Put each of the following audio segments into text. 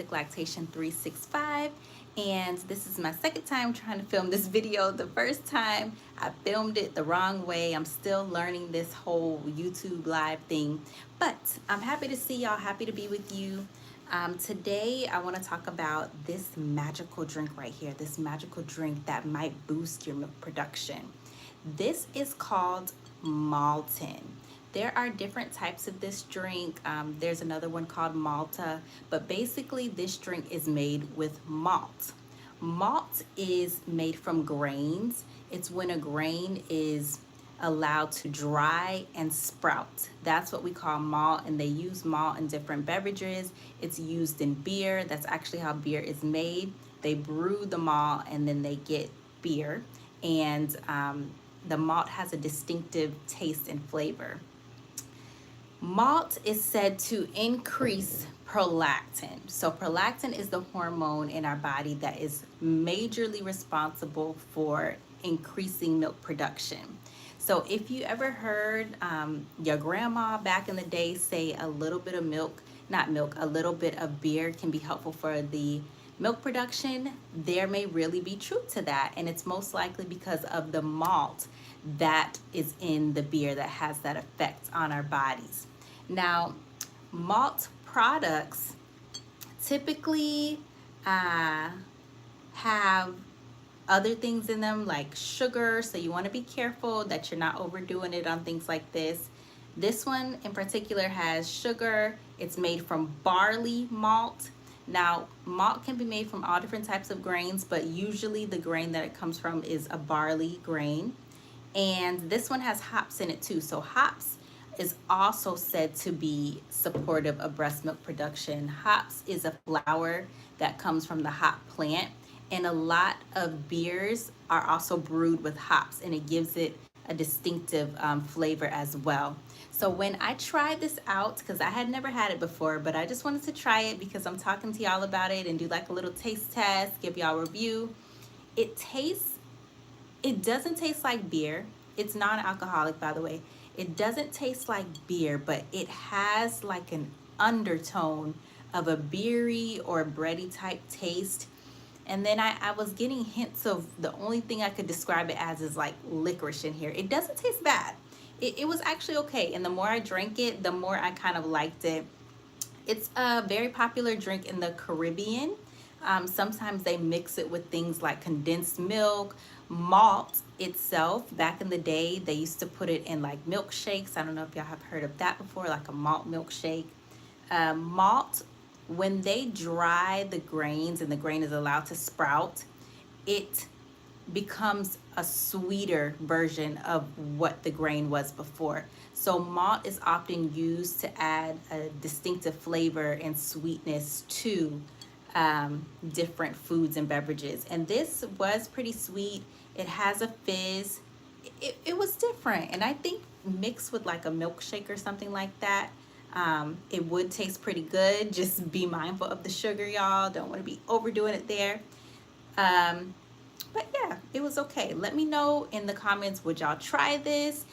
Project Lactation 365, and this is my second time trying to film this video. The first time I filmed it the wrong way. I'm still learning this whole YouTube live thing, but I'm happy to see y'all, happy to be with you. Today I want to talk about this magical drink right here, this magical drink that might boost your milk production. This is called Malon. There are different types of this drink. There's another one called Malta, but basically this drink is made with malt. Malt is made from grains. It's when a grain is allowed to dry and sprout. That's what we call malt, and they use malt in different beverages. It's used in beer. That's actually how beer is made. They brew the malt and then they get beer, and the malt has a distinctive taste and flavor. Malt is said to increase prolactin. So prolactin is the hormone in our body that is majorly responsible for increasing milk production. So if you ever heard your grandma back in the day say a little bit of milk, not milk, a little bit of beer can be helpful for the milk production, there may really be truth to that. And it's most likely because of the malt that is in the beer that has that effect on our bodies. Now, malt products typically have other things in them like sugar, so you want to be careful that you're not overdoing it on things like this. This one in particular has sugar. It's made from barley malt. Now, malt can be made from all different types of grains, but usually the grain that it comes from is a barley grain. And this one has hops in it too. So hops is also said to be supportive of breast milk production. Hops is a flower that comes from the hop plant, and a lot of beers are also brewed with hops, and it gives it a distinctive flavor as well. So when I tried this out, because I had never had it before, but I just wanted to try it because I'm talking to y'all about it and do like a little taste test, give y'all a review. It doesn't taste like beer. It's non-alcoholic, by the way. It doesn't taste like beer, but it has like an undertone of a beery or bready type taste. And then I was getting hints of, the only thing I could describe it as is like licorice in here. It doesn't taste bad. It was actually okay. And the more I drank it, the more I kind of liked it. It's a very popular drink in the Caribbean. Sometimes they mix it with things like condensed milk, malt itself. Back in the day, they used to put it in like milkshakes. I don't know if y'all have heard of that before, like a malt milkshake. Malt, when they dry the grains and the grain is allowed to sprout, it becomes a sweeter version of what the grain was before. So malt is often used to add a distinctive flavor and sweetness to different foods and beverages. And this was pretty sweet. It has a fizz. It was different, and I think mixed with like a milkshake or something like that, it would taste pretty good. Just be mindful of the sugar, y'all. Don't want to be overdoing it there. But yeah, it was okay. Let me know in the comments, would y'all try this?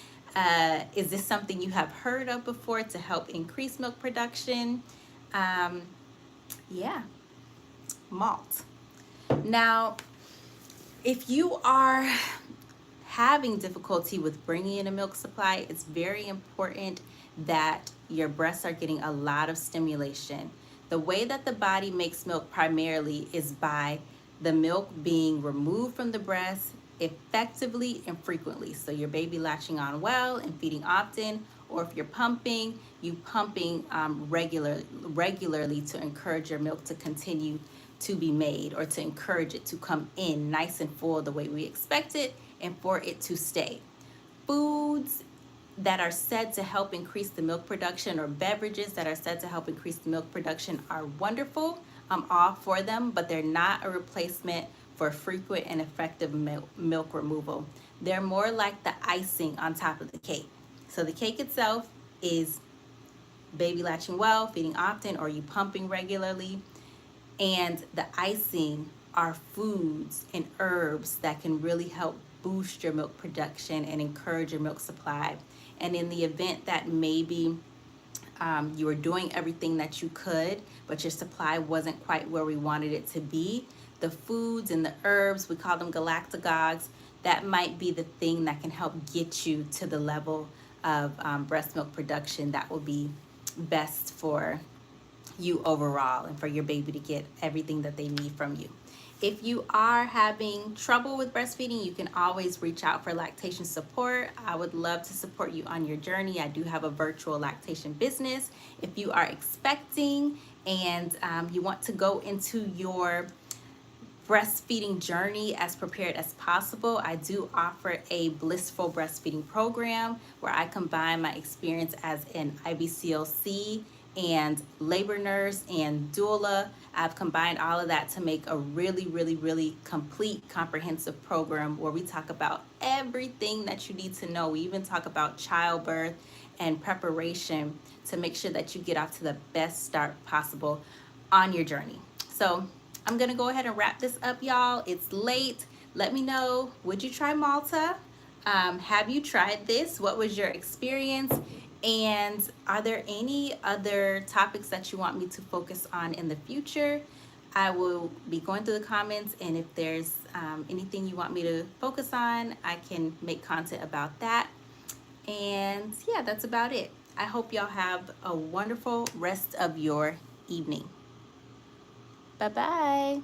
Is this something you have heard of before to help increase milk production? Yeah, malt. Now, if you are having difficulty with bringing in a milk supply, it's very important that your breasts are getting a lot of stimulation. The way that the body makes milk primarily is by the milk being removed from the breast effectively and frequently. So your baby latching on well and feeding often, or if you're pumping, you pumping regularly to encourage your milk to continue to be made, or to encourage it to come in nice and full the way we expect it, and for it to stay. Foods that are said to help increase the milk production, or beverages that are said to help increase the milk production, are wonderful. I'm all for them, but they're not a replacement for frequent and effective milk removal. They're more like the icing on top of the cake. So the cake itself is baby latching well, feeding often, or you pumping regularly. And the icing are foods and herbs that can really help boost your milk production and encourage your milk supply. And in the event that maybe you were doing everything that you could, but your supply wasn't quite where we wanted it to be, the foods and the herbs, we call them galactagogues, that might be the thing that can help get you to the level of breast milk production that will be best for you overall and for your baby to get everything that they need from you. If you are having trouble with breastfeeding, you can always reach out for lactation support. I would love to support you on your journey. I do have a virtual lactation business. If you are expecting and you want to go into your breastfeeding journey as prepared as possible, I do offer a blissful breastfeeding program where I combine my experience as an IBCLC and labor nurse and doula. I've combined all of that to make a really complete, comprehensive program where we talk about everything that you need to know. We even talk about childbirth and preparation to make sure that you get off to the best start possible on your journey. So I'm gonna go ahead and wrap this up, y'all. It's late. Let me know, would you try Malta? Have you tried this? What was your experience? And are there any other topics that you want me to focus on in the future? I will be going through the comments, and if there's anything you want me to focus on, I can make content about that. And yeah, that's about it. I hope y'all have a wonderful rest of your evening. Bye-bye.